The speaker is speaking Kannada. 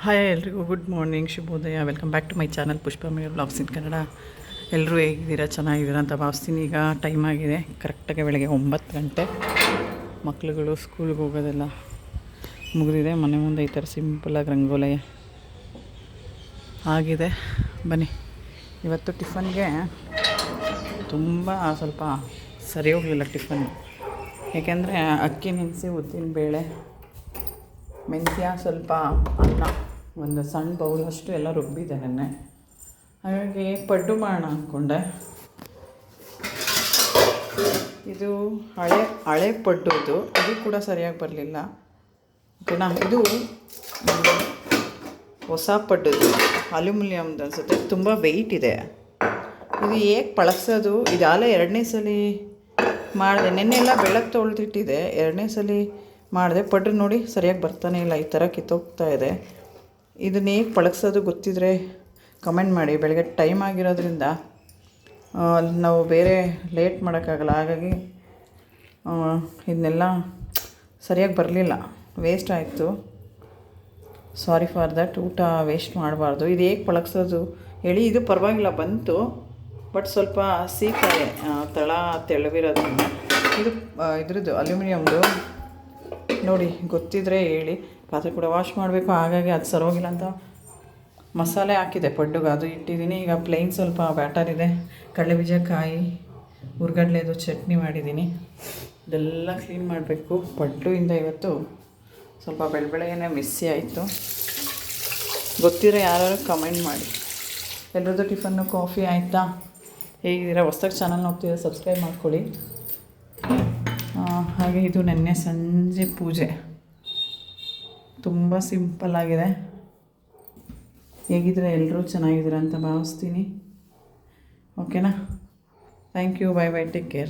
ಹಾಯ್ ಎಲ್ರಿಗೂ ಗುಡ್ ಮಾರ್ನಿಂಗ್, ಶುಭೋದಯ. Welcome back to my channel Pushpa ಮೇಯರ್ ಬ್ಲಾಗ್ಸ್ ಇನ್ ಕನ್ನಡ. ಎಲ್ಲರೂ ಹೇಗಿದ್ದೀರಾ? ಚೆನ್ನಾಗಿದ್ದೀರಾ ಅಂತ ಭಾವಿಸ್ತೀನಿ. ಈಗ ಟೈಮ್ ಆಗಿದೆ ಕರೆಕ್ಟಾಗಿ ಬೆಳಗ್ಗೆ 9 ಗಂಟೆ. ಮಕ್ಳುಗಳು ಸ್ಕೂಲ್ಗೆ ಹೋಗೋದೆಲ್ಲ ಮುಗಿದಿದೆ. ಮನೆ ಮುಂದೆ ಈ ಥರ ಸಿಂಪಲಾಗಿ ರಂಗೋಲಿ ಆಗಿದೆ. ಬನ್ನಿ, ಇವತ್ತು ಟಿಫನ್ಗೆ ತುಂಬ ಸ್ವಲ್ಪ ಸರಿ ಹೋಗಲಿಲ್ಲ ಟಿಫನ್. ಏಕೆಂದರೆ ಅಕ್ಕಿ ನೆನೆಸಿ ಉದ್ದಿನ ಬೇಳೆ, ಮೆಂತ್ಯ, ಸ್ವಲ್ಪ ಅನ್ನ, ಒಂದು ಸಣ್ಣ ಬೌಲಷ್ಟು ಎಲ್ಲ ರುಬ್ಬಿದೆ ನೆನ್ನೆ. ಹಾಗಾಗಿ ಪಡ್ಡು ಮಾಡೋಣ ಅಂದ್ಕೊಂಡೆ. ಇದು ಹಳೆ ಪಡ್ಡು. ಇದು ಕೂಡ ಸರಿಯಾಗಿ ಬರಲಿಲ್ಲ. ಓಕೆನಾ? ಇದು ಹೊಸ ಪಡ್ಡು, ಅಲ್ಯೂಮಿನಿಯಮ್ದು ಅನಿಸುತ್ತೆ. ತುಂಬ ವೆಯ್ಟ್ ಇದೆ. ಇದು ಹೇಗೆ ಪಳಗ್ಸೋದು? ಇದು ಆಲೇ 2ನೇ ಸಲ ಮಾಡಿದೆ. ನೆನ್ನೆಲ್ಲ ಬೆಳಗ್ಗೆ ತೊಳೆದಿಟ್ಟಿದೆ. 2ನೇ ಸಲ ಮಾಡಿದೆ. ಪಡ್ಡು ನೋಡಿ ಸರಿಯಾಗಿ ಬರ್ತಾನೆ ಇಲ್ಲ, ಈ ಥರ ಕಿತ್ತೋಗ್ತಾ ಇದೆ. ಇದನ್ನ ಹೇಗೆ ಪಳಗ್ಸೋದು ಗೊತ್ತಿದ್ದರೆ ಕಮೆಂಟ್ ಮಾಡಿ. ಬೆಳಗ್ಗೆ ಟೈಮ್ ಆಗಿರೋದ್ರಿಂದ ನಾವು ಬೇರೆ ಲೇಟ್ ಮಾಡೋಕ್ಕಾಗಲ್ಲ. ಹಾಗಾಗಿ ಇದನ್ನೆಲ್ಲ ಸರಿಯಾಗಿ ಬರಲಿಲ್ಲ, ವೇಸ್ಟ್ ಆಯಿತು. Sorry for that. ಊಟ ವೇಸ್ಟ್ ಮಾಡಬಾರ್ದು. ಇದು ಹೇಗೆ ಪಳಗ್ಸೋದು ಹೇಳಿ? ಇದು ಪರವಾಗಿಲ್ಲ ಬಂತು, ಬಟ್ ಸ್ವಲ್ಪ ಸೀಕಾರೆ ತಳ ತೆಳವಿರೋದ್ರಿಂದ. ಇದು ಇದ್ರದ್ದು ಅಲ್ಯೂಮಿನಿಯಮ್ದು ನೋಡಿ, ಗೊತ್ತಿದ್ದರೆ ಹೇಳಿ. ಪಾತ್ರೆ ಕೂಡ ವಾಶ್ ಮಾಡಬೇಕು, ಹಾಗಾಗಿ ಅದು ಸರೋಗಿಲ್ಲ ಅಂತ ಮಸಾಲೆ ಹಾಕಿದೆ ಪಡ್ಡುಗೆ, ಅದು ಇಟ್ಟಿದ್ದೀನಿ. ಈಗ ಪ್ಲೇನ್ ಸ್ವಲ್ಪ ಬ್ಯಾಟರ್ ಇದೆ. ಕಡಲೆಬೀಜ, ಕಾಯಿ, ಹುರ್ಗಡ್ಲೆದು ಚಟ್ನಿ ಮಾಡಿದ್ದೀನಿ. ಇದೆಲ್ಲ ಕ್ಲೀನ್ ಮಾಡಬೇಕು. ಪಡ್ಡುಯಿಂದ ಇವತ್ತು ಸ್ವಲ್ಪ ಬೆಳಗ್ಗೆನೇ ಮಿಸ್ಸಿ ಆಯಿತು. ಗೊತ್ತಿರೋ ಯಾರು ಕಮೆಂಟ್ ಮಾಡಿ. ಎಲ್ಲರದ್ದು ಟಿಫನ್ನು ಕಾಫಿ ಆಯಿತಾ? ಹೇಗಿದ್ದೀರಾ? ಹೊಸ್ದಾಗಿ ಚಾನಲ್ ನೋಡ್ತಿದ್ರೆ ಸಬ್ಸ್ಕ್ರೈಬ್ ಮಾಡ್ಕೊಳ್ಳಿ. ಹಾಗೆ ಇದು ನೆನ್ನೆ ಸಂಜೆ ಪೂಜೆ, ತುಂಬ ಸಿಂಪಲ್ಲಾಗಿದೆ. ಹೇಗಿದ್ರೆ ಎಲ್ಲರೂ ಚೆನ್ನಾಗಿದ್ದೀರಾ ಅಂತ ಭಾವಿಸ್ತೀನಿ. ಓಕೆನಾ? Thank you. Bye bye, take care.